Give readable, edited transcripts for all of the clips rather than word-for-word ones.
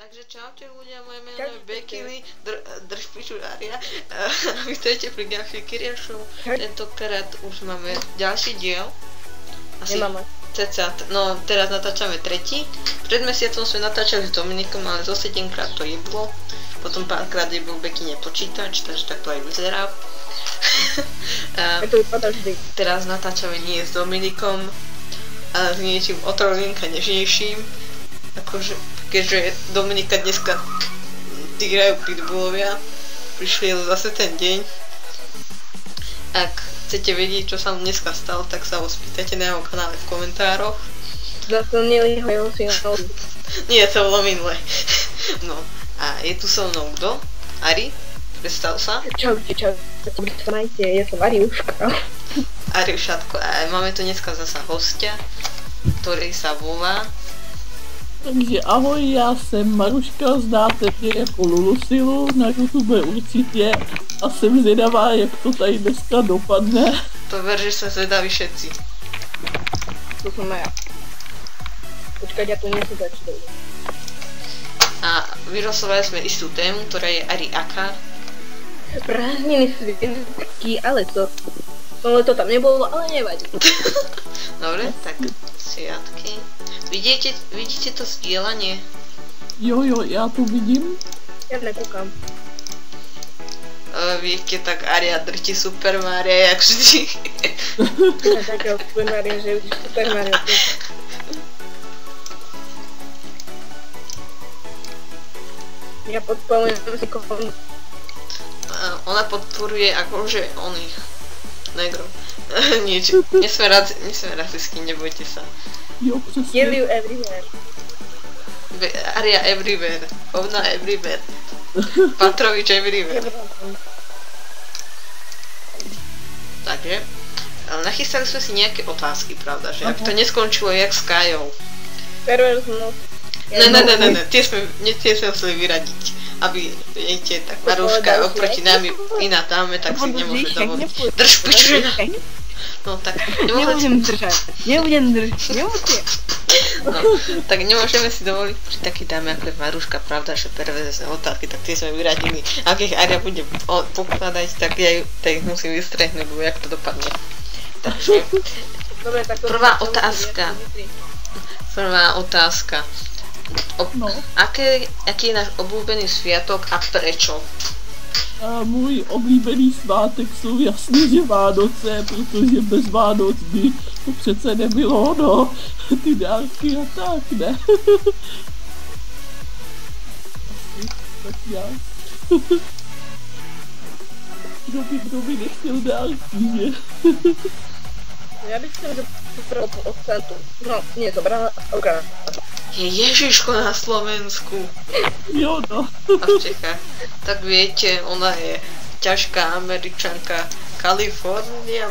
Takže čaute ľudia, moje meno je Bekiny, drž piču Aria. Vítajte pri ďalšej Kyria Show. Tentokrát už máme ďalší diel. Asi cca, no teraz natáčame tretí. Pred mesiacom sme natáčali s Dominikom, ale zo 7-krát to jeblo. Potom párkrát jebol Bekine počítač, takže tak to aj vyzerá. Teraz natáčame nie s Dominikom, ale s niečím o trolinka nežnejším. Akože, keďže Dominika dneska týrajú pitbullovia, prišli zase ten deň. Ak chcete vedieť, čo sa mu dneska stalo, tak sa ho spýtajte na jeho kanále v komentároch. Zaslnili ho jeho synom. Nie, to bolo minule. No, a je tu so mnou kto? Ari? Predstav sa. Čaute, majte, ja som Ariuška. Ariušatko, a máme tu dneska zasa hostia, ktorý sa volá... Takže ahoj, já jsem Maruška, znáte mě jako Lulusilu, na YouTube určitě a jsem zvědavá, jak to tady dneska dopadne. To ver, že sa zvedaví všetci. To som ja. Počkať, ja to niečo začne. A vyrosovali sme istú tému, ktorá je Ari aká. Prázdniny sviatky, ale to... No to tam nebolo, ale nevadí. Dobre, tak sviatky. Vidíte to sdielanie? Jo, já to vidím. Ja nekúkam. Viete, tak Aria drti Super Mario, jak vždy. Takého Super Mario, že už Super Mario. Ja podporujem si komu. Ona podporuje akože oných negrov. Nič, nesme rasistickí, nebojte sa. Jo, přesně. Kill you everywhere. Aria everywhere, Ovna everywhere, Patrovič everywhere. Takže, nachystali sme si nejaké otázky, pravda, že aby to neskončilo jak s Kajou. Perverznosť. Ne, tie sme museli vyradiť. Aby, viete, tak Maruška oproti nám iná dáme, tak si nemôže dovoliť. Drž piču! No tak, Nebudem držať. No, tak nemôžeme si dovoliť pri takej dáme ako je Maruška, pravda, že perverzné otázky, tak tie sme vyradili. Ak ich Aria bude pokladať, tak ja ich musím vystrehnúť, jak to dopadne. Takže, prvá otázka. Aký je náš obľúbený sviatok a prečo? A můj oblíbený svátek jsou jasně, že Vánoce, protože bez Vánoc by to přece nebylo, no, ty dárky a tak, ne? Asi, tak já. Kdo by nechtěl dárky, že? Ja bych chcel zobral od Santu. No, nie, zobrala Oka. Je Ježiško na Slovensku. Jo, no. A v Čechách. Tak viete, ona je ťažká Američanka. Kalifornia.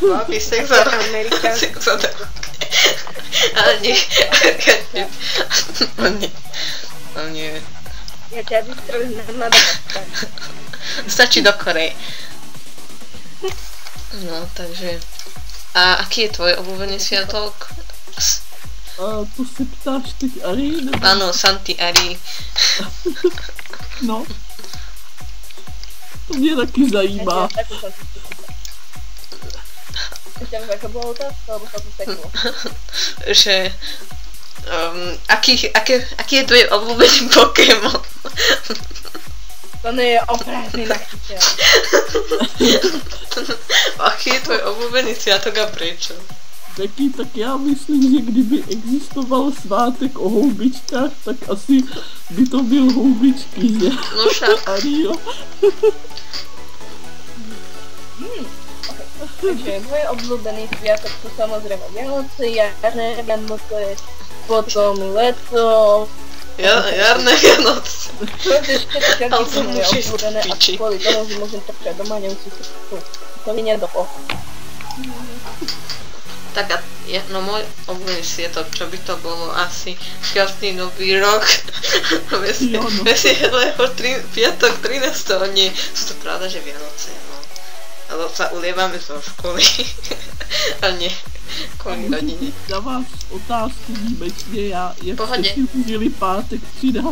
Babi sexador. Ale nie. Nie. Ja ťa vystrelím na Madagaskar. Stačí do Koreje. No, takže... A aký je tvoj obľúbený sviatok? A to se ptáš teď Ari? Nebo... Áno, Santi Ari. No. To mě taky zajímá. Ešte aká bola otázka, alebo sa to seklo? Že... aký je tvoj obľúbený Pokémon? To nie je oprázny nachytia. Aký je tvoj obľúbený sviatok a prečo? Beky, tak já myslím, že kdyby existoval svátek o houbičkách, tak asi by to byl houbičky, že? No však. Ario. Takže môj obľúbený sviatok sú samozrejme Vianoce, jarné Vianoce, potom leto. Jarné Vianoce. Ale som už obľúbené a kvôli tomu, že môžem trčať doma, nemusím sa to nie do poho. Tak a no môj obľúbený sviatok, čo by to bolo asi šťastný nový rok. Veselého piatok 13. Nie, sú to pravda, že Vianoce, no. sa ulievame zo školy. Ale nie, kvôli rodine. Na vás otázku výjimečne, jak Pohode. ste si užili pátek 13.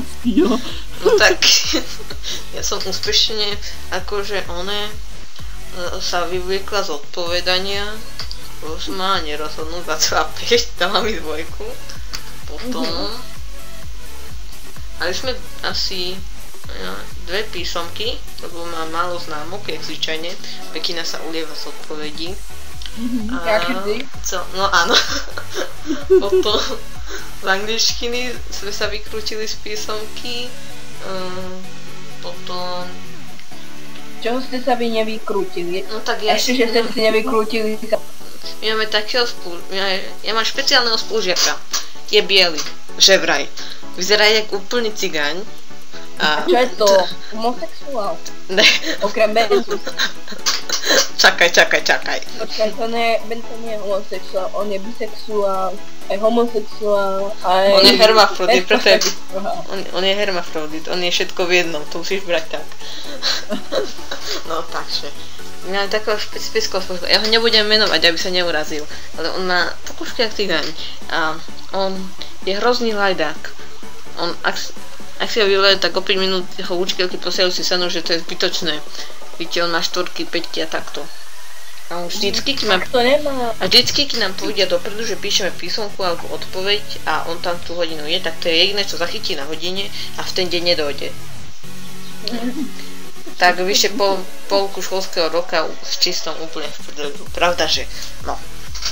No tak, ja som úspešne akože sa vyvliekla z odpovedania. Už ma nerozhodnú 2,5, dala mi 2. Potom mali sme asi 2 písomky, lebo mám málo známok, jak zvyčajne. Pekina sa ulieva z odpovedí. No áno. Potom z angličtiny sme sa vykrútili z písomky. Potom... Čoho ste sa vy nevykrútili? No tak ja Ešte, že ste si nevykrútili. My máme takého ja mám špeciálneho spolužiaka. Je biely, že vraj. Vyzerá jak úplný cigáň. A čo je to? Homosexuál? Ne. Okrem Benzu. Čakaj. Počkaj, to nie je homosexuál, on je bisexuál, aj homosexuál, aj... On je hermafrodit, preto je... On je hermafrodit, on je všetko v jednom, to musíš brať tak. No takže. Mám takého špecifického spôsobu, ja ho nebudem menovať, aby sa neurazil, ale on má pokušky jak cigáň a on je hrozný lajdák. On, ak si ho vyleje, tak o 5 minút jeho účkelky posielajú si senu, že to je zbytočné. Víte, on má 4, 5 a takto. A on vždycky, keď nám povedia dopredu, že píšeme písomku alebo odpoveď a on tam tú hodinu je, tak to je jediné, čo zachytí na hodine a v ten deň nedojde. Tak vyše polku školského roka s čistom úplne v prdelu. Pravda, že no.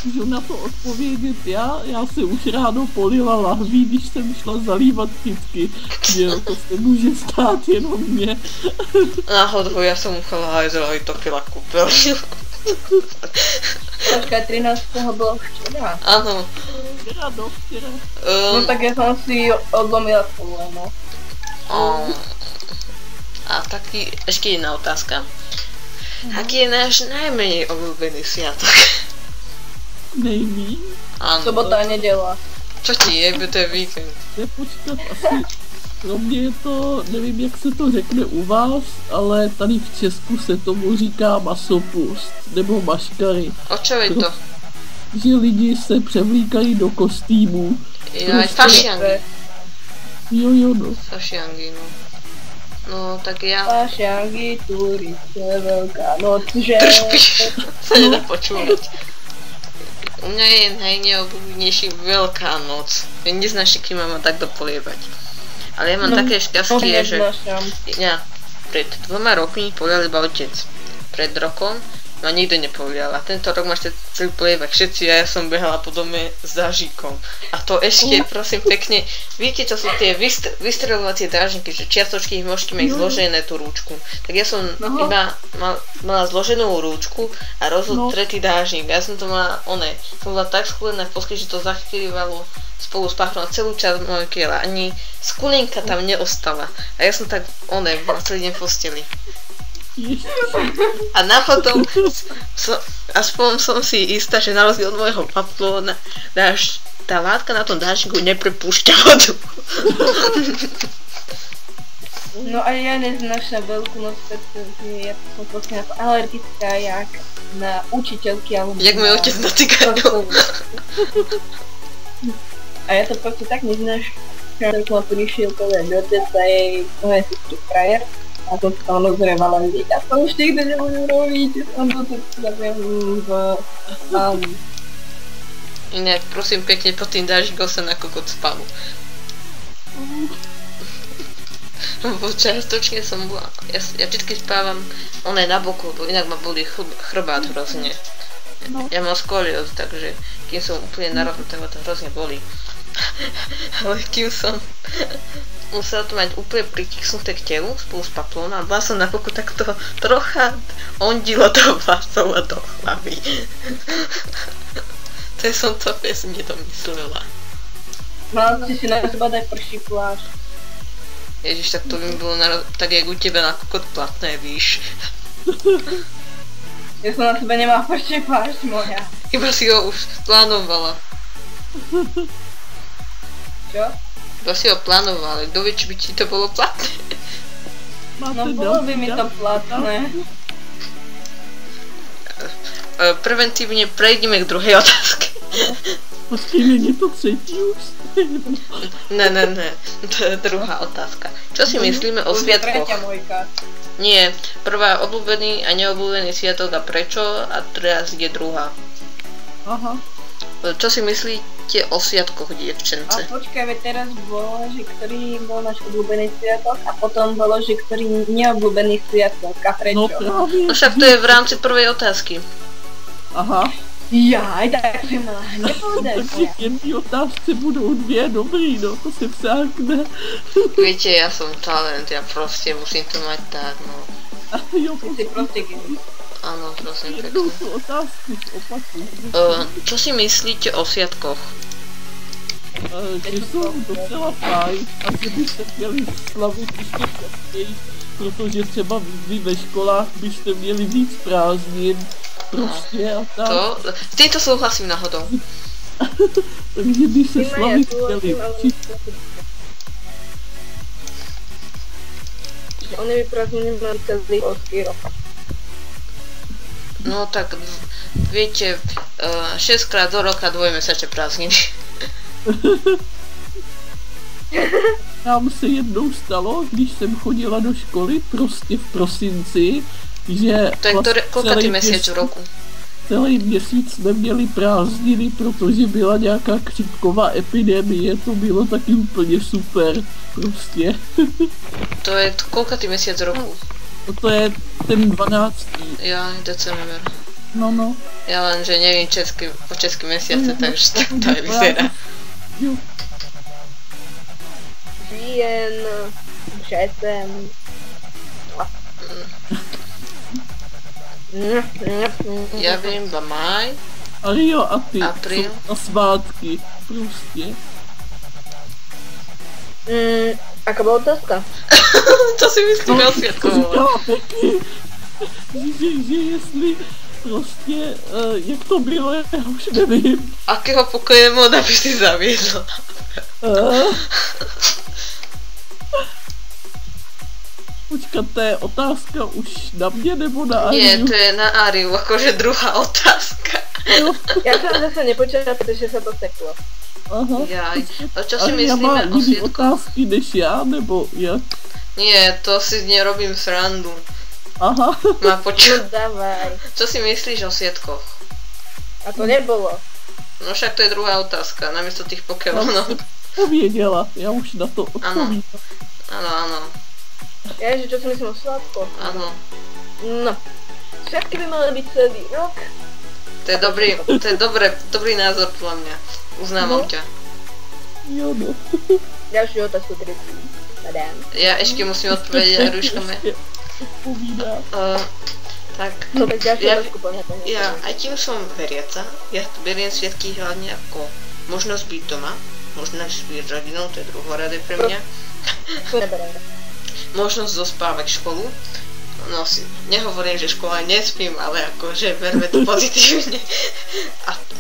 Můžu na to odpovědět já se už ráno polila lahví, když jsem šla zalívat kytky, že jo, to se může stát jenom mě. Náhodou, ja som uchala hajzela i to pila kúpeľ. Počkaj, 13. bolo včera. Áno. Včera. No tak ja som si odlomila koleno. A taký, ešte jedna otázka. Aký je náš najmenej obľúbený sviatok? Nejmíň? Áno. Sobota a nedeľa. Čo ti je, to je víkend? Nepočkat, asi pro mě je to, nevím jak se to řekne u vás, ale tady v Česku se tomu říká masopust, nebo maškary. O čo je to? Že lidi se převlíkají do kostýmů. Aj fašiangy. Jo, no. Fašiangy, no. No, tak ja... Fašiangy, turiste, veľká noc, že... Sa nedá počúvať. U mňa je najneobľúbenejší Veľká noc. Ja neznáš, kým ma takto polievať. Ale ja mám také šťastie, že... Ja pred 2 rokmi polial iba otec. Pred rokom ma nikto nepolial. A tento rok ma chceli polievať všetci a ja som behala po dome s dážikom. A to ešte, prosím pekne, viete, čo sú tie vystreľovacie dážniky, že čiastočky môžete mať zložené tú rúčku. Tak ja som iba mala zloženú rúčku a roztretý dážnik. Ja som to mala, som bola tak schúlená v posky, že to zachytívalo spolu s pachrom celú časť mojej kiela. Ani skulinka tam neostala. A ja som tak, bola celý deň v posteli. A náhodou aspoň som si istá, že na rozdiel od môjho paplóna tá látka na tom dážniku neprepúšťa vodu. No a ja neznášam Veľkú noc, pretože ja som vlastne alergická jak na učiteľky alebo... Jak môj otec na cigáňov. A ja to proste tak neznášam, že ma prišiel povedať otec a jej moje sestry frajer. A to sa ono zrevala vidieť. A to už nikdy nebudem robiť. Som to zaviem v... Inak, prosím pekne, pod tým dážikom sa na kokot spalu. Lebo častočne som bola... Ja vždycky spávam na boku, lebo inak ma boli chrbát hrozne. Ja mám skoliózu, takže kým som úplne narovnutá, ma to hrozne bolí. Ale kým som... Musela to mať úplne pritisnuté k telu spolu s paplónom a bola som na boku takto trocha ondilo do vlasov a do hlavy. To som to bez nedomyslela. Mala si na seba dať prší plášť. Ježiš, tak to by mi bolo tak jak u teba na kokot platné, víš. Ja som na sebe nemala prší plášť moja. Iba si ho už plánovala. Čo? Iba si ho plánoval, ale kto vie, či by ti to bolo platné? No bolo by mi to platné. preventívne prejdeme k druhej otázke. Počkej, není to třetí už? Ne, to je druhá otázka. Čo si myslíme o sviatkoch? Nie, prvá obľúbený a neobľúbený sviatok a prečo, a teraz je druhá. Aha. Čo si myslíte o sviatkoch, dievčence? A počkaj, veď teraz bolo, že ktorý bol náš obľúbený sviatok a potom bolo, že ktorý neobľúbený sviatok a prečo? No právě. No však to je v rámci prvej otázky. Aha. Jaj, tak jsem mala nepovedať. Takže v jedné otázce budou dvě dobrý, no to se vsákne. Viete, ja som talent, ja proste musím to mať tak, no. Jo, Ty si proste genius. Áno, prosím jednou pekne. tu otázku opakuju. Čo si myslíte o sviatkoch? Že jsou docela fajn a že by se měli slavit ještě častěji, protože třeba vy ve školách byste měli víc prázdnin, prostě a tak. S týmto súhlasím náhodou. Takže by se slavit chtěli. Oni by prázdniny mali celý školský rok. No tak, viete, 6 krát do roka dvojmesačné prázdniny. Nám se jednou stalo, když jsem chodila do školy, prostě v prosinci, že To je koľkatý mesiac v roku? celý měsíc jsme měli prázdniny, protože byla nějaká chřipková epidemie, to bylo taky úplně super, prostě. To je koľkatý mesiac v roku? No to je ten 12. Ja, december. No. Ja len, že neviem o český mesiace, takže tak to aj vyzerá. Jo. Říjen, březen. Ja viem iba máj, A jo, a ty, Apríl. a svátky, prostě. Aká bola otázka? to si myslíme o sviatkoch. Říkala taky, že jestli prostě, jak to bylo, já už nevím. Akého Pokémona by si zaviedla? Počkat, to je otázka už na mě nebo na Ariu? Nie, to je na Ariu, akože druhá otázka. Jo. Ja som zase nepočula, pretože sa to seklo. Aha. Jaj, a čo si Aria má myslíme o jiný sviatkoch? otázky než já, nebo jak? Nie, to si nerobím srandu. Aha. Má No počuť. dávaj. Čo si myslíš o sviatkoch? A to nebolo. No však to je druhá otázka, namiesto tých Pokémonov. Pověděla, já už na to odpovídám. Áno. Ježi, čo si myslím o svátkoch? Áno. No. Sviatky by mali byť celý rok. To je dobrý názor podľa mňa. Uznávam ťa. Jo, no. Ďalšiu otázku, Trixie. Tadám. Ja ešte musím odpovedať, Ruškame. Odpovídá. Tak, To bez ďalšiu otázku poňať. ja aj tým som veriaca. Ja beriem sviatky hlavne ako možnosť byť doma. Možnosť byť s rodinou, to je druhoradé pre mňa. Neberiem. Možnosť zospávať školu. No si nehovorím, že škola nespím, ale akože berme to pozitívne.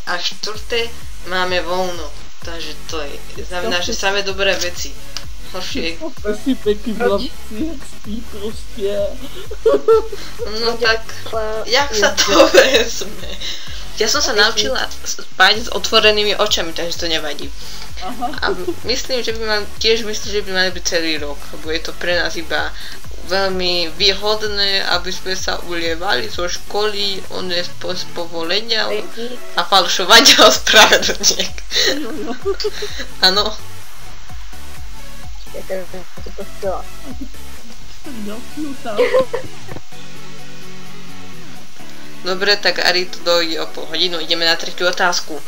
A štvrté máme voľno. Takže to je, znamená, že samé dobré veci. Horšie. Asi Beky v lavici, jak spí prostě. No tak, jak sa to vezme? Ja som sa naučila spať s otvorenými očami, takže to nevadí. Aha. A myslím, že by mali byť celý rok, lebo je to pre nás iba veľmi výhodné, aby sme sa ulievali zo školy, z povolenia a falšovania ospravedlniek. Áno. To to chcela. Tak další otázka. Dobre, tak Ari, to dojde o pol hodinu, ideme na tretiu otázku.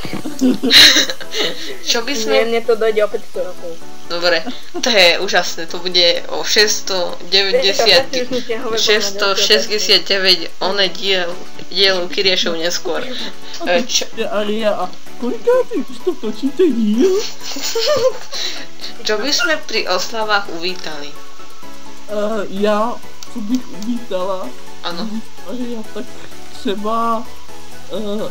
Čo by sme... Mne to dojde o 500 rokov. Dobre, to je úžasné, to bude o 669 oné dielu Kyriešov neskôr. Aria, a kolikátý už to točíte díl? Čo by sme pri oslavách uvítali? Já, co bych uvítala, Áno. Aria, tak třeba,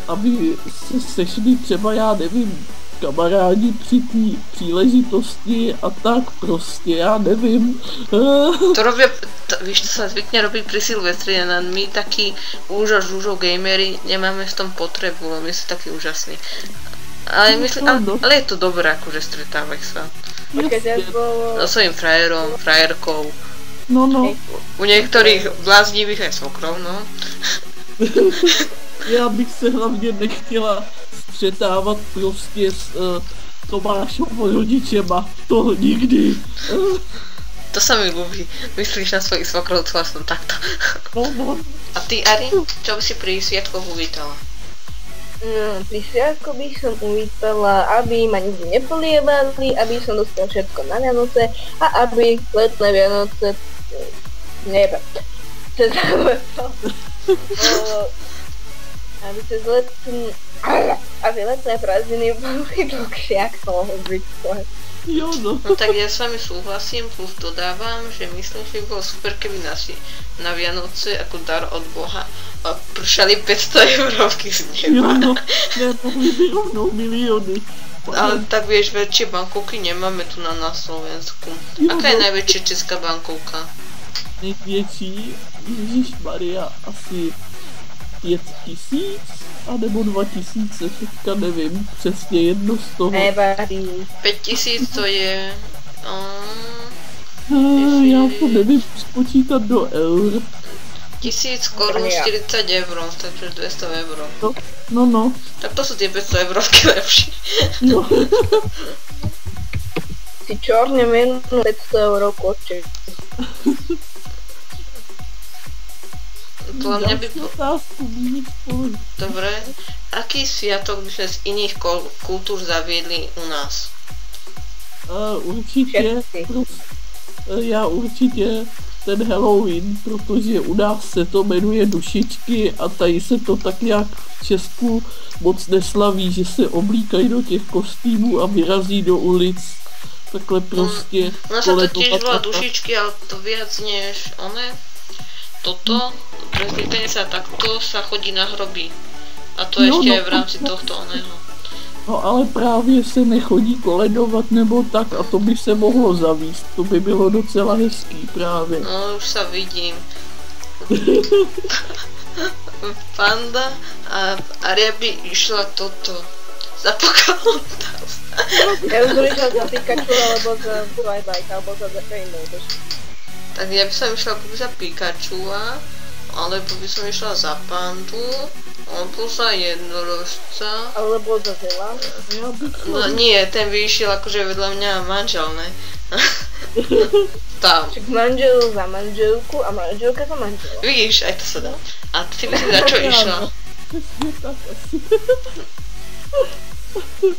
aby se sešli třeba, já nevím, kamarádi při té příležitosti a tak prostě, já nevím. To robia, víš, to sa zvykne robiť pri Silvestri a my takí žúžo gamery nemáme v tom potrebu, lebo my sú takí úžasní. Ale myslím, ale je to dobré akože stretávať sa. So svojím frajerom, frajerkou. No. U niektorých bláznivých aj svokrov, no. Já bych se hlavně nechtěla střetávat prostě s Tomášovo rodičema, to nikdy. To sa mi ľúbi, myslíš na svojich svokrov, to som takto. No. A ty, Ari, čo by si pri sviatkoch uvítala? Pri sviatku by som uvítala, aby ma nikdy nepolievali, aby som dostal všetko na Vianoce a aby letné Vianoce... Cez leto... Aby letné prázdniny boli dlhšie, ak to mohol byť skôr. Jo, no. No tak ja s vami súhlasím, plus dodávam, že myslím, že by bolo super, keby na Vianoce ako dar od Boha pršali 500 eurovky z neba. Jo, no. Nemohli by rovnou milióny. Ale tak vieš, väčšie bankovky nemáme tu na Slovensku. Aká je najväčšia česká bankovka? Největší, ježišmarja, asi 5000, anebo 2000, teďka nevím, přesně jedno z toho. 5000 to je... Já to nevím spočítat do eur. 1000 korun 40 euro, takže 200 euro. No. Tak to sú tie 500 eurovky lepšie. Jo. Si čorne minú 500 euro koček. Podľa mňa by bolo... Dobre. Aký sviatok by sme z iných kultúr zaviedli u nás? Určitě. Já určitě ten Halloween, protože u nás se to jmenuje Dušičky a tady se to tak nějak v Česku moc neslaví, že se oblíkají do těch kostýmů a vyrazí do ulic. Takhle prostě. Ona sa totiž volá Dušičky, ale to viac než one. Toto, prezlíkanie sa takto sa chodí na hroby. A to ešte aj v rámci tohto oného. No ale právě se nechodí koledovat nebo tak a to by se mohlo zavíst, to by bylo docela hezký právě. No už sa vidím. Panda a Aria by išla toto. Za Pocahontas. Ja už som išla za Pikachu alebo za Twilight alebo za Rainbow. Tak ja by som išla za Pikachua, alebo by som išla za Pandu, alebo za Jednorožca. Alebo za Zela. No nie, ten by išiel akože vedľa mňa manžel, ne? Tam. Však manžel za manželku a manželka za manžela. Vidíš, aj to sa dá. A ty by si za čo išla?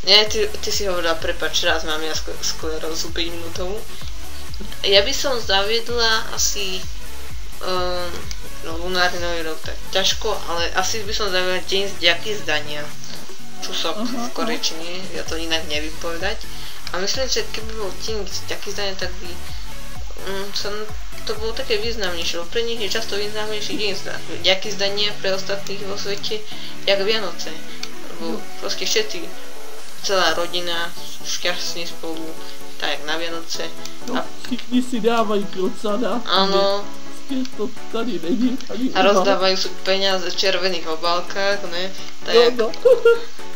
Nie, ty si hovorila, prepáč, raz mám ja sklerózu 5 minútovú. Ja by som zaviedla asi lunárny nový rok, tak ťažko, ale asi by som zaviedla deň z ďaky zdania. Čusok v korečine, ja to inak neviem povedať. A myslím, že keby bol deň z ďaky zdania, tak by to bolo také významnejšie, lebo pre nich je často významnejší deň z ďaky zdania pre ostatných vo svete, jak Vianoce. Lebo proste všetci, celá rodina sú šťastní spolu, tak jak na Vianoce. No, všichni si dávají krocana. Áno. To tady není. A rozdávajú sú peniaze v červených obálkach, ne? Tak jak...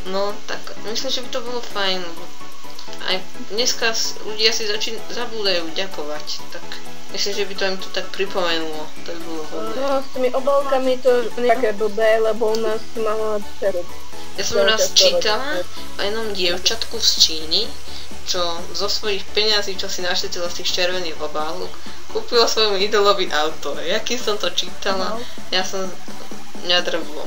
No, tak myslím, že by to bolo fajn. Aj dneska ľudia si zabúdajú ďakovať, tak myslím, že by to im to tak pripomenulo. To by bolo hodné. No, s tými obálkami to je také blbé, lebo u nás mala dceru. Ja som raz čítala o jednom dievčatku z Číny, čo zo svojich peňazí, čo si naštetila z tých červených obálok, kúpila svojmu idolovi auto. Jaký som to čítala, mňa drvlo.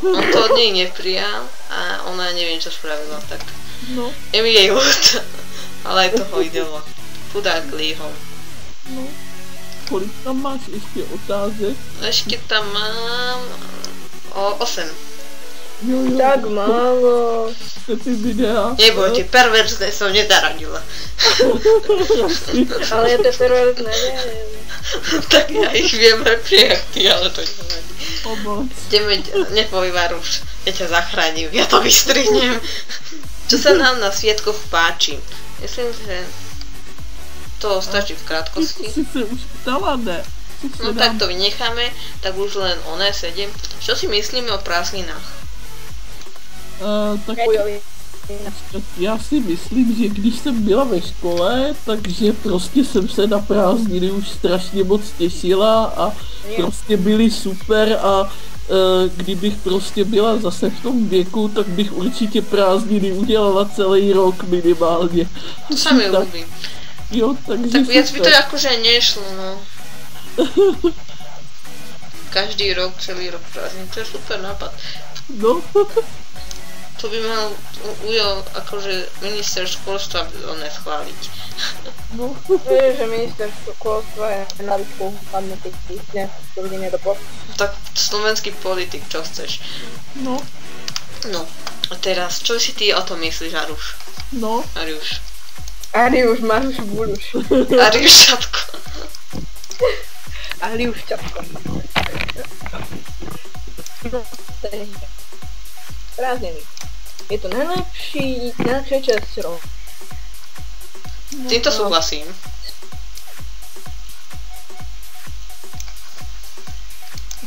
On to od nej neprijal a ona neviem čo spravila, tak je mi jej ľúto, ale aj toho idola. Chudák Leeho. No, kolik tam máš ešte otázek? Ešte tam mám 8. Jo. Tak málo. Ty videa. Nebojte, perverzné som nedaradila. Ale ja to perverzné neviem. Tak ja ich viem lepšie jak ty, ale to nevadí. Pomoc. Ideme, nepovývar už, ja ťa zachránim, ja to vystrihnem. Čo sa nám na sviatkoch páči? Myslím, že to stačí v krátkosti. Si sa už ptala, ne? No tak to vynecháme, tak už len oné 7. Čo si myslíme o prázdninách? Tak já si myslím, že když jsem byla ve škole, takže prostě jsem se na prázdniny už strašně moc těšila a prostě byly super a kdybych prostě byla zase v tom věku, tak bych určitě prázdniny udělala celý rok minimálně. To sa mi ľúbi. Jo, takže tak viac by to akože nešlo, no. Každý rok, celý rok prázdnin, to je super nápad. No. To by mal Ujo akože minister školstva schváliť. No. Vieš, že minister školstva je na výšku pamätiky, to bude nedopor. Tak slovenský politik, čo chceš? No. No, a teraz, čo si ty o tom myslíš, Aruš? No. Ariuš. Ariuš, Maruš, Buruš. Ariuš Čapko. Ariuš Čapko. Prázdniny. Je to najlepšia časť roku. Týmto súhlasím.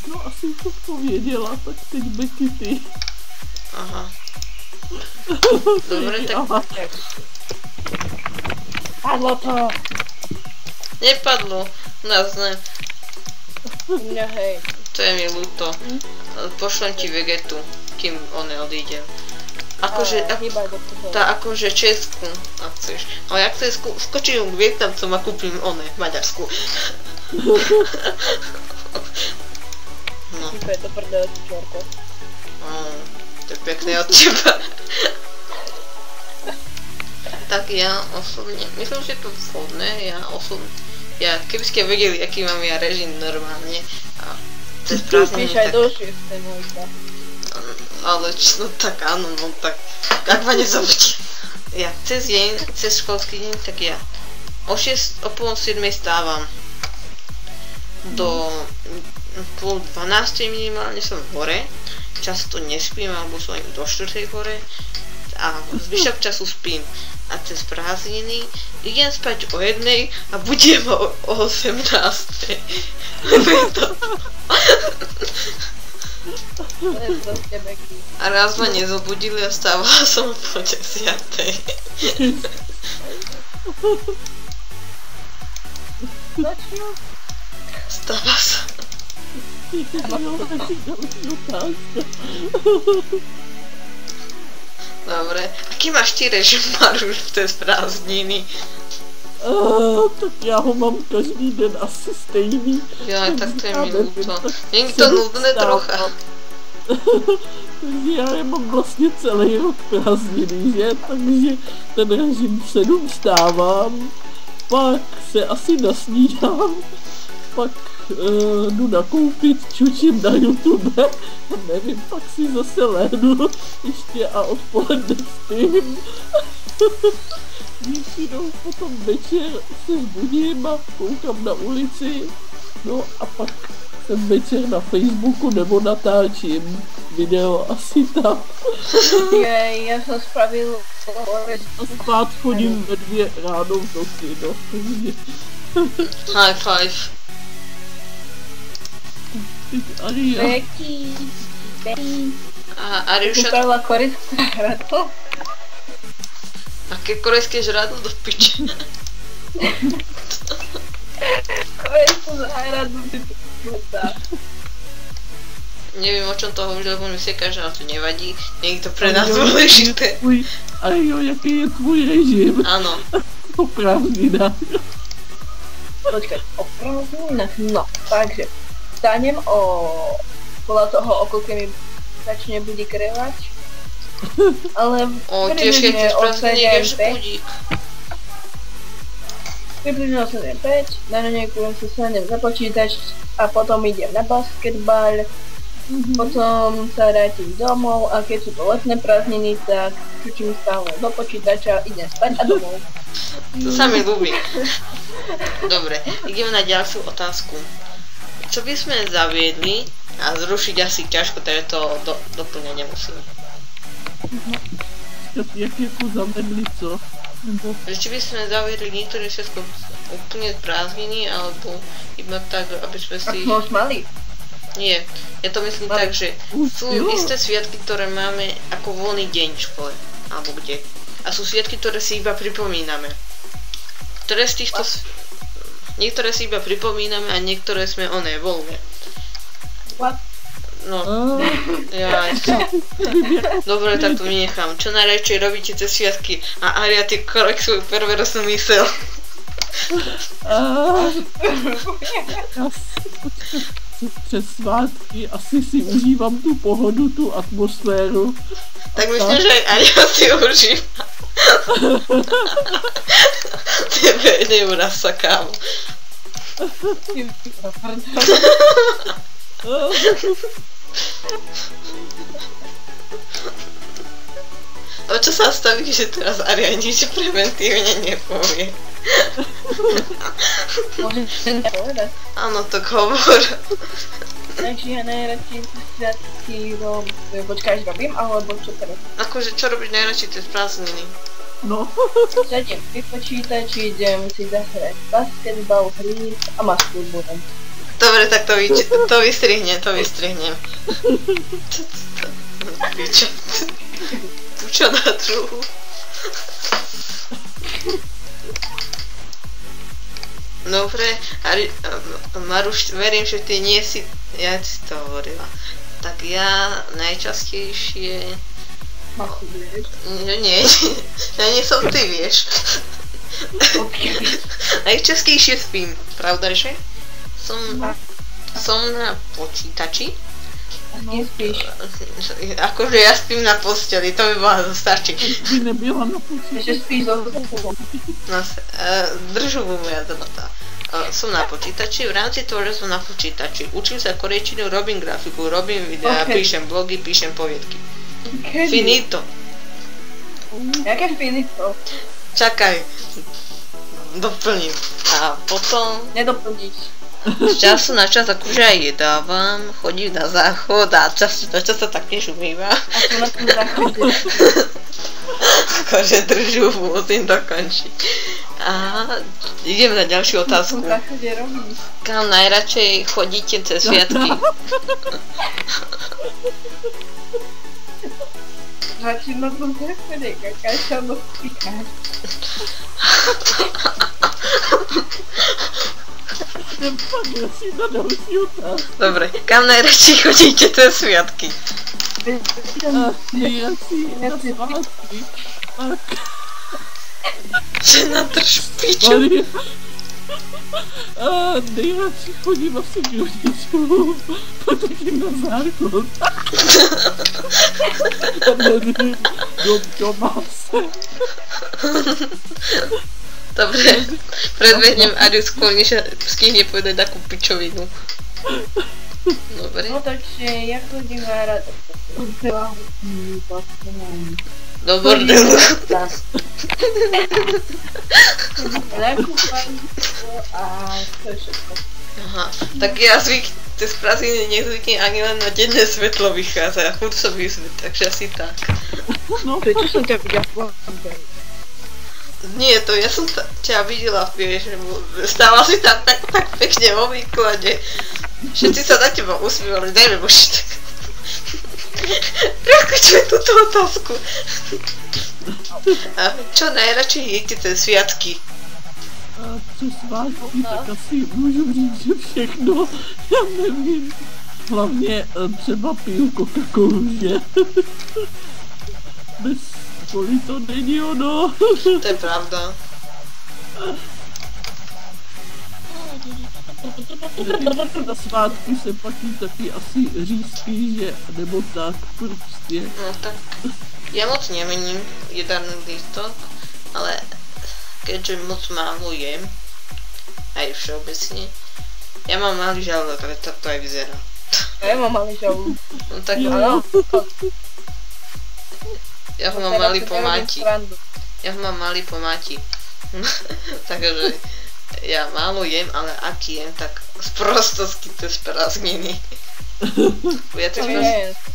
No asi to pověděla, tak teď Beky ty. Aha. Dobre, tak... Padlo to. Nepadlo. Nás ne. No hej. To je mi ľúto. Pošlem ti vegetu, kým on neodíde. Akože, akože Česku, ak chceš. Ale ak chceš skočím k Vietnamcom a kúpim Maďarsku. No. Je to prdele, Čorko. To je pekné od teba. Tak ja osobne, myslím, že je to vhodné, keby ste vedeli, aký mám ja režim normálne. A cez prázdniny tak... Píš aj do 6. môjka. Ale no tak áno, no tak, ak ma nezabudí. Ja cez školský deň, tak ja o pol 7 stávam. Do pol 12 minimálne som hore. Často nespím, alebo som aj do 4 hore. A zvyšok času spím. A cez prázdniny idem spať o 1 a budem o 18. A raz ma nezobudili a stávala som po 10. Stáva sa. Dobre, aký máš ty režim, Maruš, cez prázdniny? Tak já ho mám každý den asi stejný. Jo, tak to je mi ľúto. Není to nudné trocha. Takže já je mám vlastně celý rok prázdniny, že? Takže ten režim v 7 vstávám, pak se asi nasnídám, pak jdu nakoupit, čučím na YouTube, nevím, pak si zase lehnu ještě a odpoledne spím. Většinou potom večer se zbudím a koukám na ulici, no a pak jsem večer na Facebooku nebo natáčím video asi tam. Já jsem spravil a spát chodím ve 2 ráno v noci, no. High five. Beky. A Ariuša... Upravila korejské žradlo. Aké korejské žradlo do piče? Korejské žradlo do piče. Neviem, o čom to hovoríš, lebo mi sekáš, ale to nevadí. Nie je to pre nás dôležité. Ale jo, jaký je tvůj režim? Áno. O prázdninách. Počkaj, o prázdninách, no, takže vstanem podľa toho, o koľkej mi začne budík revať. Ale tiež keď chceš prázdniny, vieš budík. Približne o 7:05, na raňajkujem sa sadnem za počítač a potom idem na basketbal. Potom sa vrátim domov a keď sú to letné prázdniny, tak čučím stále do počítača, idem spať a domov. To sa mi ľúbi. Dobre, ideme na ďalšiu otázku. Čo by sme zaviedli a zrušiť asi ťažko, takže to doplňať nemusím. počkat, jak jako zavedli, co? Nebo... Či by sme zaviedli niektoré všetko úplne prázdniny, alebo iba tak, aby sme si... Ako už mali? Nie, ja to myslím tak, že sú isté sviatky, ktoré máme ako voľný deň v škole, alebo kde. A sú sviatky, ktoré si iba pripomíname. Ktoré z týchto... Niektoré si iba pripomíname a niektoré sme voľné. What? No, ja dobre, tak to vynechám. Čo najradšej robíte cez sviatky? A Aria, ty korek svoju perversnú mysel. Přes svátky asi si užívám tu pohodu, tu atmosféru. Tak myslím, že aj Aria si užíva. Tebe neuraz sa, kámo. O čo sa staví, že teraz Aria nič preventívne nepovie? Môžem povedať. Áno, tak hovor. Takže ja najradšej sviatky počkáš robím, alebo čo teraz? Akože, čo robíš najradšej cez prázdniny? No. Sedím pri počítači, idem si zahrať basketbal, hry a masturbujem. Dobre, tak to vystrihnem. Pičo. Tu čo na druhu? Dobre, Maruš, verím, že ty nie si... Ja si to hovorila. Tak ja najčastejšie... Machuješ? Nie, ja nie som ty, vieš. Najčastejšie spím, pravda, že? Som na počítači. Nespíš. Akože ja spím na posteli, to by bola stačí. By nebyla na počítači. Že spíš so zvukom. Držuvu moja debata. Som na počítači, v rámci toho, že som na počítači. Učím sa korejčinu, robím grafiku, robím videá, píšem blogy, píšem poviedky. Finito. Jaké finito? Čakaj. Doplním. A potom... Nedoplníš. Z času na čas akože aj jedávam, chodím na záchod a čas na čas sa taktiež umýva. A čo na tom záchode? Akože držu, musím dokončiť. A idem na ďalšiu otázku. Na tom záchode robíš? Kam najradšej chodíte cez sviatky? Radšej na tom záchode, kakáša nostikáš. Dobre, kam najradšej chodíte cez sviatky? Nejradšej na svátky. Že nadrž piču. Nejradšej chodím asi k rodičům, protože na záchod. Nevím, doma se. Dobre, predbehnem Ariu skôr, než stihne povedať takú pičovinu. Dobre. No takže ja chodím na radu. Do bordelu. Nakúpanisko a to je všetko. Aha, tak ja cez prázdniny nezvyknem ani len na denné svetlo vychádza, ja furt som vyzvy, takže asi tak. Prečo som ťa videla v Londýne? Nie, to ja som ťa videla, vieš, stávala si tam tak pekne vo výklade. Všetci sa na teba usmievali, dajme boži tak. Preskočme túto otázku. A čo najradšej jete cez sviatky? Cez svátky, tak asi můžu říct, že všechno, já nevím. Hlavně třeba piju Coca-Colu, že? Bez koli to není ono. To je pravda. Na svátky se platí taky asi řízky, že? Nebo tak prostě. No tak, ja moc nemením jedárny lístok, ale keďže moc málo jem, aj všeobecne, ja mám malý žalúdok, ale tak to aj vyzerá. Ja mám malý žalúdok. No tak Áno. Ja ho mám malý po máti. Ja ho mám malý po máti. Takže ja málo jem, ale ak jem, tak z prostosti cez prázdniny.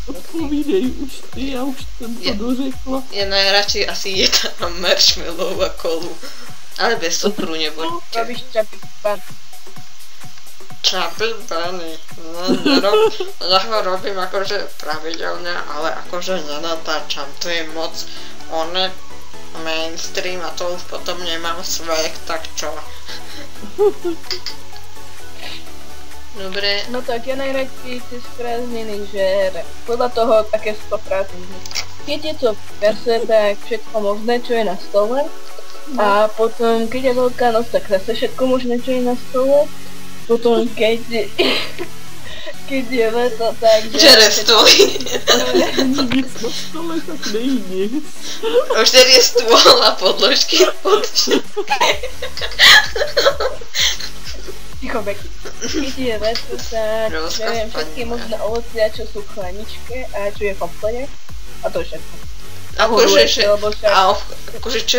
Odpovídej už ty, já už jsem to dořekla. Já najradšej asi jedám marshmallow a kolu. Ale bez cukru nebo... Robíš čapy pan. Čapy pany. Ja ho robím akože pravidelne, ale akože nenatáčam. To je moc mainstream a to už potom nemám svek, tak čo? Dobre. No tak ja najradšej cez prázdniny, že podľa toho, aké sú to prázdniny. Keď je to perse, tak všetko možné, čo je na stole. A potom, keď je Veľká noc, tak zase všetko možné, čo je na stole. Potom, keď je leto, tak... Žere stoly. Nic na stole, tak nejí nic. Už tady je stôl a podložky pod Ticho, Beky. Keď je leto, tak neviem, všetky možné ovocia, čo sú v chlaničke a čo je v obchode. A to všetko. Akože čo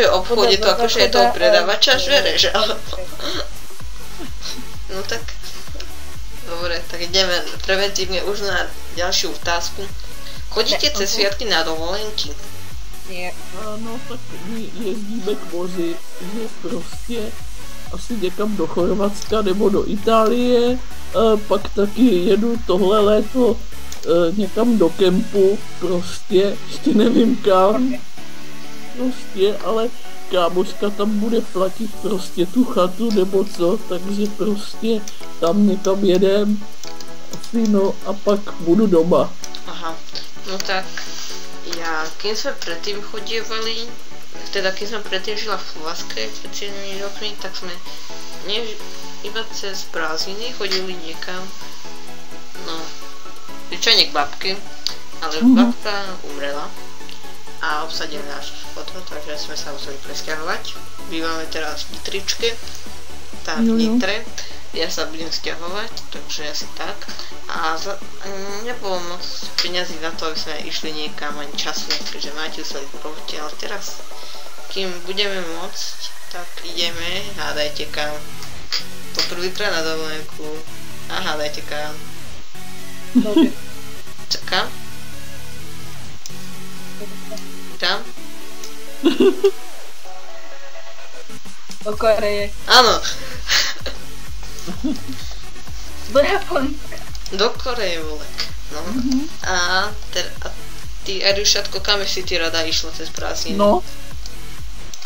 je v obchode, to akože je toho predavača žereš, ale... No tak... Dobre, tak ideme preventívne už na ďalšiu otázku. Chodíte cez sviatky na dovolenky? Nie. No tak my jezdíme k moři, že prostě asi někam do Chorvatska nebo do Itálie, pak taky jedu tohle léto někam do kempu, prostě, ještě nevím kam, prostě, ale kámoška tam bude platit prostě tu chatu nebo co, takže prostě tam někam jedem, asi no a pak budu doma. Aha, no tak ja, keď sme predtým chodievali, teda keď som predtým žila v Chorvatske pred 7 rokmi, tak sme nie iba cez prázdniny chodili niekam, no, zvyčajne k babke, ale babka umrela a obsadili náš foto, takže sme sa museli presťahovať. Bývame teraz v Nitričke, tam v Nitre, ja sa budem sťahovať, takže asi tak. A nebolo moc peniazy na to, aby sme išli niekam, ani času, keďže máte sa v robote, ale teraz, kým budeme môcť, tak ideme, hádajte kam. Po prvýkrát na dovolenku a hádajte kam. Čakám? Tam? Do Koreje. Áno. Do Japonska. Do Koreje, vole. No. A ty, Ariušatko, kam si ty rada išla cez prázdniny? No.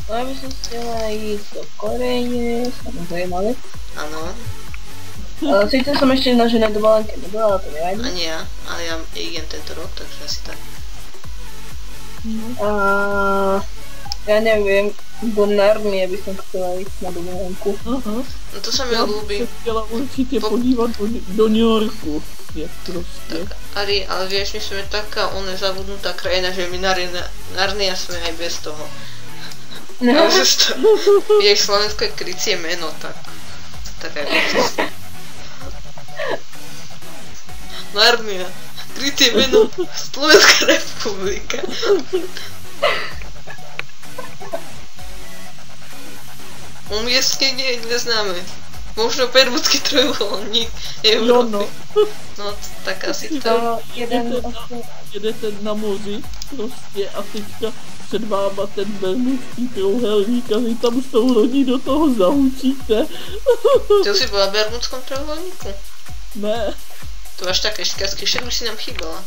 No ja by som chcela ísť do Koreje, samozrejme, ale... Áno. Sice som ešte na ženej dovolenke nebola, ale to nevadí. Ani ja, ale ja idem tento rok, takže asi tak. A ja neviem, do Narnie by som chcela ísť na dovolenku. Aha. No to sa mi ľúbi. Ja bych se chtěla určitě podívat do New Yorku. Je prostě. Tak, Ari, ale vieš, my sme taká zabudnutá krajina, že my Narnia sme aj bez toho. Ale jej slovenské krycie meno, tak aj bez. Narnia, krycie meno, Slovenská republika. Umiestnenie neznáme. Možno Bermudský trojuholník Európy. No, tak asi to. Jedete na moři prostě a teďka před váma ten Bermudský trojuhelník a vy tam s tou lodí do toho zahučíte. Ty už si bola v Bermudskom trojuholníku? Ne. To až také šťastky, však už si nám chýbala.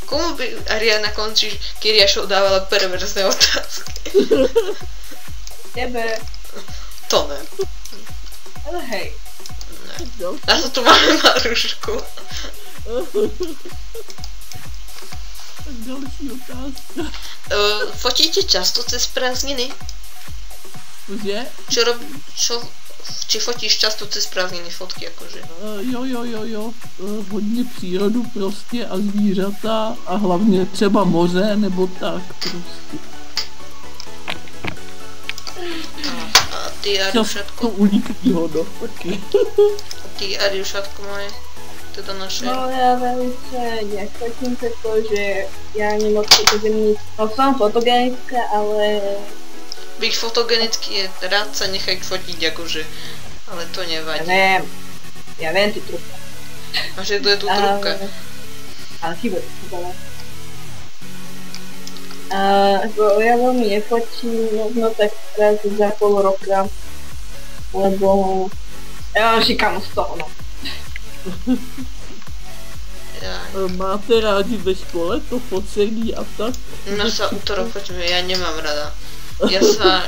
Komu by Aria na konci Kyriašov dávala perverzné otázky? Tebe. To ne. Ale hej. Ne. Na to tu máme Marušku. Tak další otázka. Fotíte často cez prázdniny? Cože? Či fotíš často cez prázdniny fotky akože? Jo. Hodně přírodu prostě a zvířata a hlavně třeba moře nebo tak prostě. A ty, Ariušatko? Často uniknýho, no, taky. A ty, Ariušatko, moje? Teda naše? No ja velice nefotím, pretože ja ani moc fotogenická. No som fotogenická, ale... Byť fotogenický je rád sa nechať fotiť akože, ale to nevadí. Ja viem ty trupa. A že kto je tu trúbka? Ale chyba to povedala. Ja veľmi nefotím, možno tak raz za pol roka, lebo ja mám šikanu z toho, no. Máte rádi ve škole to focení a tak? No sa útorok fotíme, ja nemám rada.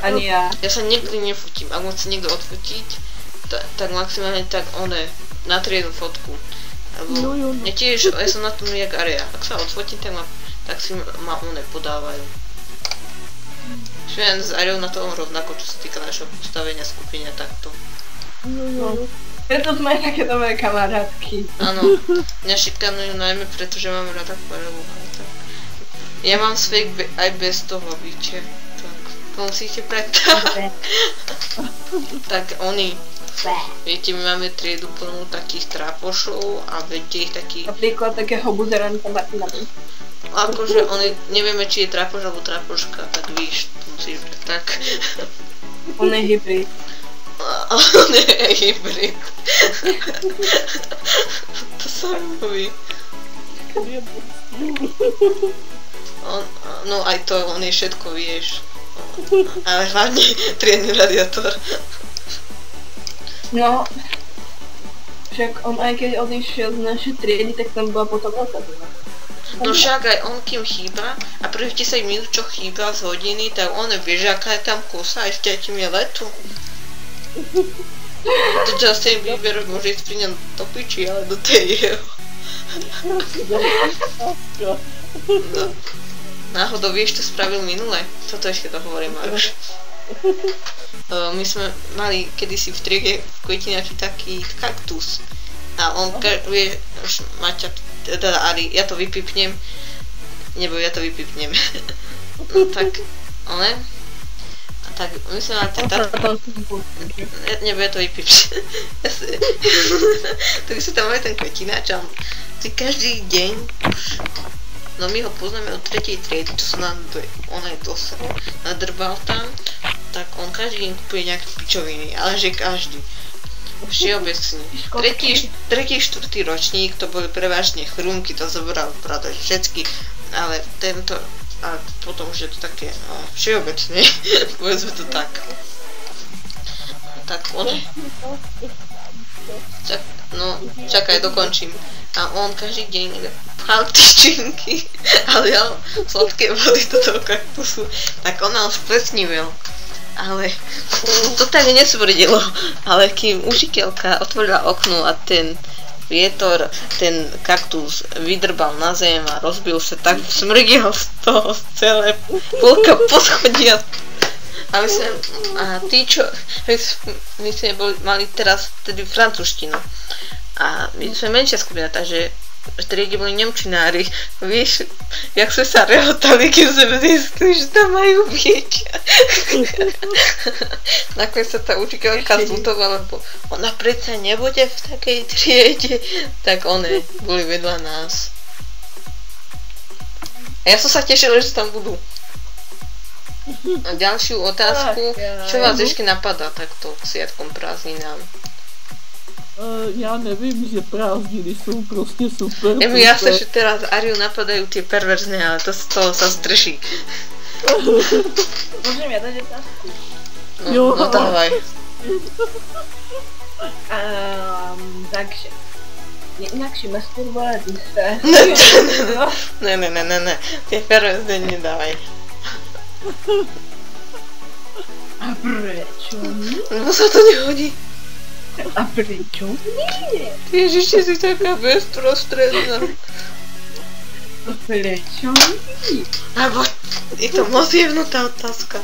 Ani ja. Ja sa nikdy nefotím, ak môžem niekto odfotiť, tak maximálne tak na triedu fotku. Lebo ja tiež, ja som na tom jak Aria, ak sa odfotím, tak si ma podávajú. Čiže s Ariou na tom rovnako, čo sa týka našho postavenia skupiny a takto. Preto sme aj také dobré kamarátky. Áno, mňa šikanujú najmä preto, že mám rada Kvarevu. Ja mám svek aj bez toho biče. Tak, to musíte predstaviť. Tak oni, viete, my máme triedu plnú takých trápošov a viete ich takých... Napríklad takého buzeranta Martina. Akože oni, nevieme či je trápoš alebo trápoška, tak víš, to musíš tak. On je hybrid. On je hybrid. To sa hovorí. No aj to, on je všetko, vieš. Ale hlavne triedny radiátor. No, však on aj keď odišiel z našej triedy, tak tam bola potom veľká zima. No však aj on kým chýba a prvých 10 minút čo chýba z hodiny, tak on vieš, aká je tam kosa, ešte aj tým je leto. To časť ten výber môže ísť pri ňom do piči, ale do tej jeho. No. Náhodou vieš, čo spravil minule? Toto ešte to hovorím, Maruš. My sme mali kedysi v triede v Kvetiniači taký kaktus. A on, vieš, Maťa, teda Ari, ja to vypipnem. Nebo ja to vypipnem. No tak, ale... Tak my sme mali nebude to vypípť. Tak sme tam mali ten Kvetináč a každý deň už, no my ho poznáme od 3. triedy, čo sa nám on aj dosť nadrbal tam, tak on každý deň kupuje nejaké pičoviny, ale že každý. Všeobecne. 3. 4. ročník to boli prevažne chrumky, to zobral pravda všetky, ale tento a potom už je to také, no, všeobecne, povedzme to tak. Tak on... Čakaj, dokončím. A on každý deň pchal tyčinky a lial sladké vody do toho kaktusu. Tak on nám splecnivil. Ale to tak nesvrdilo. Ale kým učiteľka otvorila okno a ten vietor, ten kaktus vydrbal na zem a rozbil sa, tak smrdil z toho celé polka poschodia. A tí, čo my sme mali teraz tedy francúzštinu. A my sme menšia skupina, takže v triede boli nemčinári. Vieš, jak sme sa rehotali, keď sme zistili, že tam majú byť. Nakoniec sa tá učiteľka zlutovala, lebo ona predsa nebude v takej triede. Tak one boli vedľa nás. A ja som sa tešila, že tam budú. A ďalšiu otázku, čo vás ešte napadá takto k sviatkom prázdninám? Já nevím, že prázdniny jsou prostě super. Je mi jasné, že teraz Ariu napadajú tie perverzné, ale to z toho sa zdrží. Môžem ja dať otázku? No dávaj. Takže, inakšie masturbovať sa. Ne, tie perverzné nedávaj. A prečo nie? Lebo sa to nehodí. A prečo nie? Ježiš, si taká bezprostredná. A prečo nie? Lebo je to moc jemnutá otázka.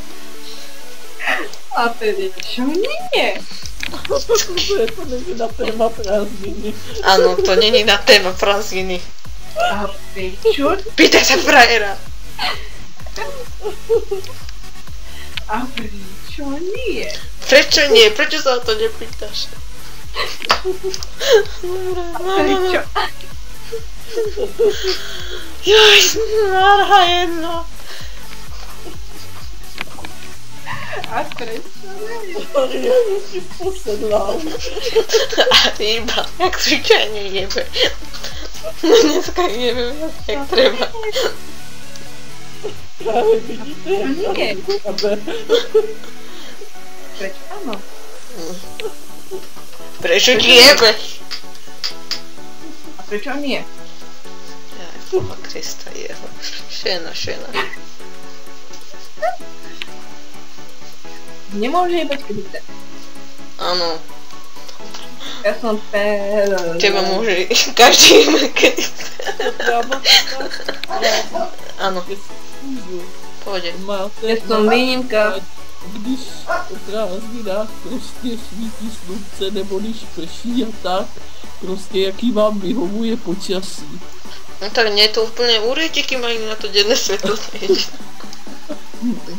A prečo nie? To není na téma prázdniny. Áno, to není na téma prázdniny. A prečo? Pýtaj sa frajera. A prečo nie? Prečo nie? Prečo sa o to nepýtaš? Prečo? Joj, nárha jedno. A prečo nie? Ja si posedlal. A iba, jak zvyčajne jebe. Dneska jebe, jak treba. Práve vidíte, jak ja Prečo áno? Prečo ti jebeš? A prečo nie? Boha Krista jeho. Šena. Nemôže jebať, kedy chce. Áno. Ja som Teba môže každý jebe, kedy chce. Áno. Pohode. Ja som výnimka. Když o prázdninách prostě svítí slunce nebo když prší a tak, prostě jaký vám vyhovuje počasí. No tak nie je to úplne úrejte, kým majú na to denné svetlo.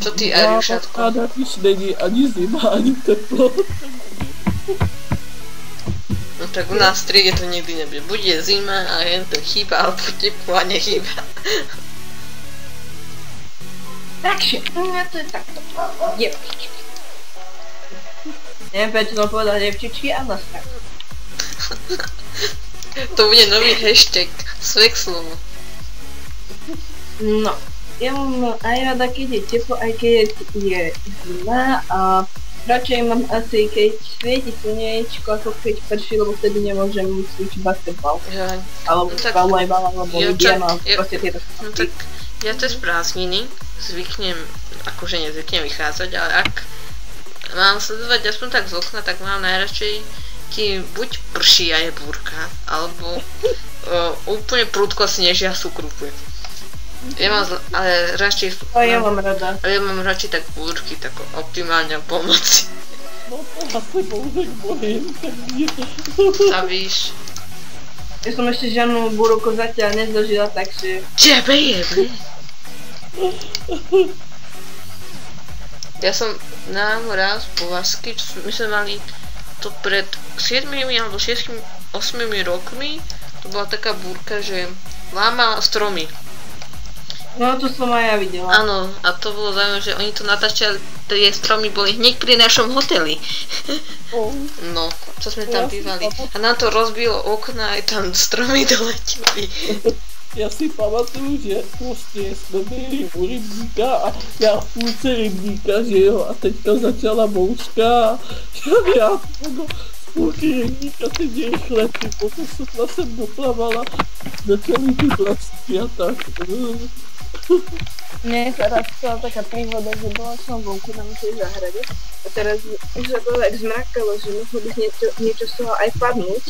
Čo ty, Ariušatko? Ráda, když není ani zima, ani teplo. No tak u nás v triede to nikdy nebude. Bude zima a jen to chýba, alebo teplo a nechýba. Takže, to je takto. Jebčičky. Neviem, prečo som povedal jebčičky a nastav. To bude nový hashtag s vexlom. No, ja mám aj rada, keď je teplo, aj keď je zima a radšej mám asi, keď svieti slniečko, ako keď prší, lebo vtedy nemôžem cvičiť basketbal. Ja, Alebo volejbal, alebo idem a proste tieto no tak ja cez prázdniny akože nezvyknem vychádzať, ale ak mám sledovať aspoň tak z okna, tak mám najradšej ti buď prší a je búrka, alebo úplne prudko snežia súkrupy. Ja mám ale radšej... ja mám rada. Ale ja mám radšej tak búrky, tak optimálne pomoci. No to asi pouze k bojím, tak nie. A víš. Ja som ešte žiadnu búrku zatiaľ nezdožila, takže... Tebe jebe! Ja som nám raz po Vasky, my sme mali to pred 7 alebo 6, 8 rokmi, to bola taká búrka, že lámala stromy. No to som aj ja videla. Áno, a to bolo zaujímavé, že oni to natáčali, tie stromy boli hneď pri našom hoteli. No, čo sme tam bývali. A nám to rozbilo okna, aj tam stromy doleteli. Já si pamatuju, že prostě jsme byli u rybníka a já v půlce rybníka, že jo, a teďka začala bouřka a já z půlky rybníka teď rychle, potom jsem doplavala, začaly ty plasty a tak. Mne sa raz stala taká príhoda, že bola som vonku na našej záhrade a teraz už sa to tak zmrakalo, že mohlo by niečo z toho aj padnúť.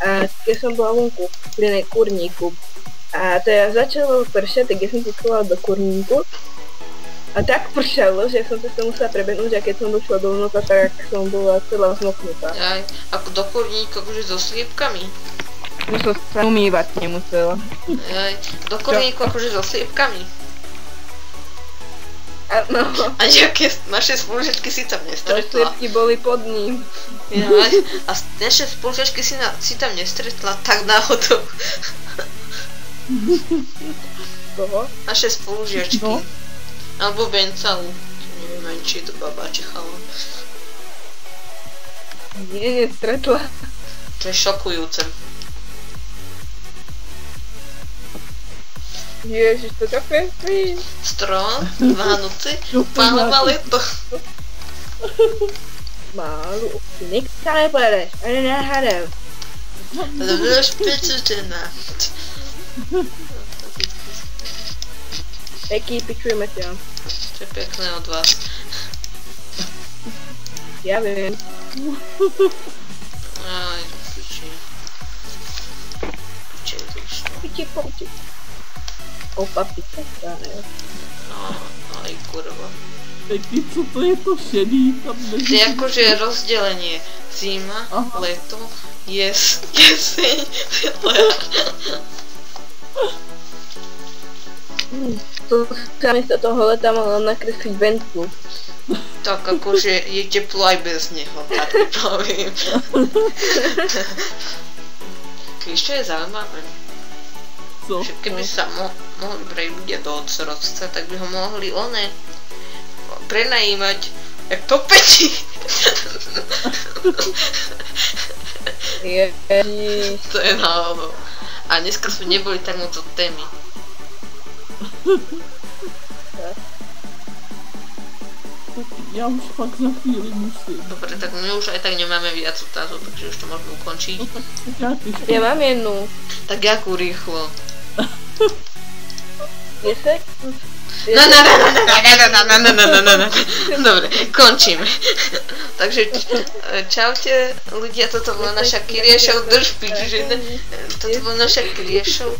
A keď som bola vonku pri kurníku a teraz začalo pršať, tak ja som si schovala do kurníku a tak pršalo, že som sa musela prebehnúť a keď som došla dovnútra, tak som bola celá zmoknutá. Aj, ako do kurníka akože so sliepkami? No som sa umývať nemusela. Aj, do kurníku akože so sliepkami? Áno. A nejaké naše spolužiačky si tam nestretla? Sliepky boli pod ním. Aj, a naše spolužiačky si tam nestretla tak náhodou. Koho? Naše spolužiačky. No. Alebo Bencalu. Neviem ani, či je to baba, či chalán. Nie, nestretla. To je šokujúce. Ježiš, to také sví. Strom, Vánoci, Pálova leto. Málu, ty nikto nepovedeš, ani nehádem. Budeš pečutená. Peký, pičujeme ťa. To je pekné od vás. Ja viem. Aj, piči. Piči, vyšlo. Piči. Opa, piča, stráne. No, aj kurva. Peký, co to je to šedý tam mezi... To je akože rozdelenie. Zima, leto, jeseň, To sa miesto toho leta mohla nakresliť Bencu. Tak akože je teplo aj bez neho, tak poviem. Víš, čo je zaujímavé? Co? Že keby sa mohli brať ľudia do otroctva, tak by ho mohli prenajímať Jak to pečí. Ježiš. To je náhodou. A dneska sme neboli tak moc od témy. Ja už fakt za chvíli musím. Dobre, tak my už aj tak nemáme viac otázok, takže už to môžeme ukončiť. No tak ešte. Ja mám jednu. Tak jakú rýchlo? 10? No. Dobre, končíme. Takže čaute ľudia, toto bola naša Kyrie Show, drž piči, toto bola naša Kyrie Show.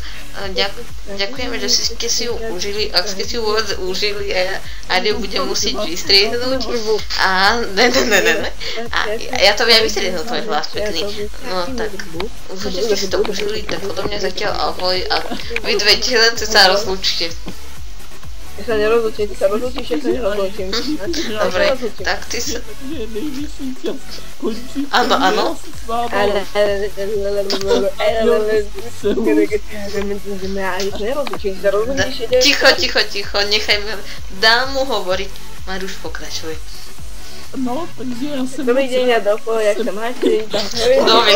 Ďakujeme, že ste si ju užili, ak ste si ju vôbec užili a ju budem musieť vystriehnúť. A ja to viem vystriehnúť, tvoj hlas pekný. No tak, dúfam, že ste si to užili, tak podobne zatiaľ ahoj a vy dve telence sa rozlúčte. Ja sa nerozlučím, ty sa rozlučíš, ja sa nerozlučím. Dobre, tak ty sa... Áno. Ale... Ticho, nechajme... Dám mu hovoriť. Maruš, pokračuj. No, takže ja som... Dobrý deň a dopo, jak sa máte? Dobre.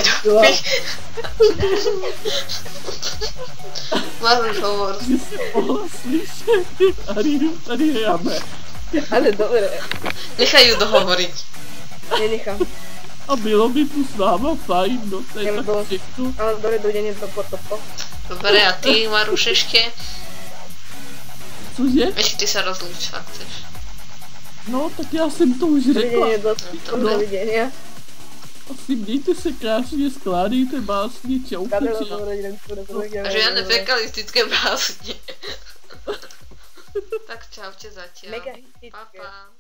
Maruš, hovor. Že si mohla slyšet, Ariu tady jame. Ale dobre. Nechaj ju dohovoriť. Nenechám. A bylo by tu s váma fajn, no to je tak všechno. Ale dobre, dojdenie do potopo. Dobre, a ty, Maruš, ešte? Cože? Ešte ty sa rozlúč, ak chceš. No, tak já jsem to už řekla. Dovidenia. Asi mějte se krásně, skládejte básně, čauka, čau. A žiadne fekalistické básne. Tak čaute zatiaľ. Pa, pa.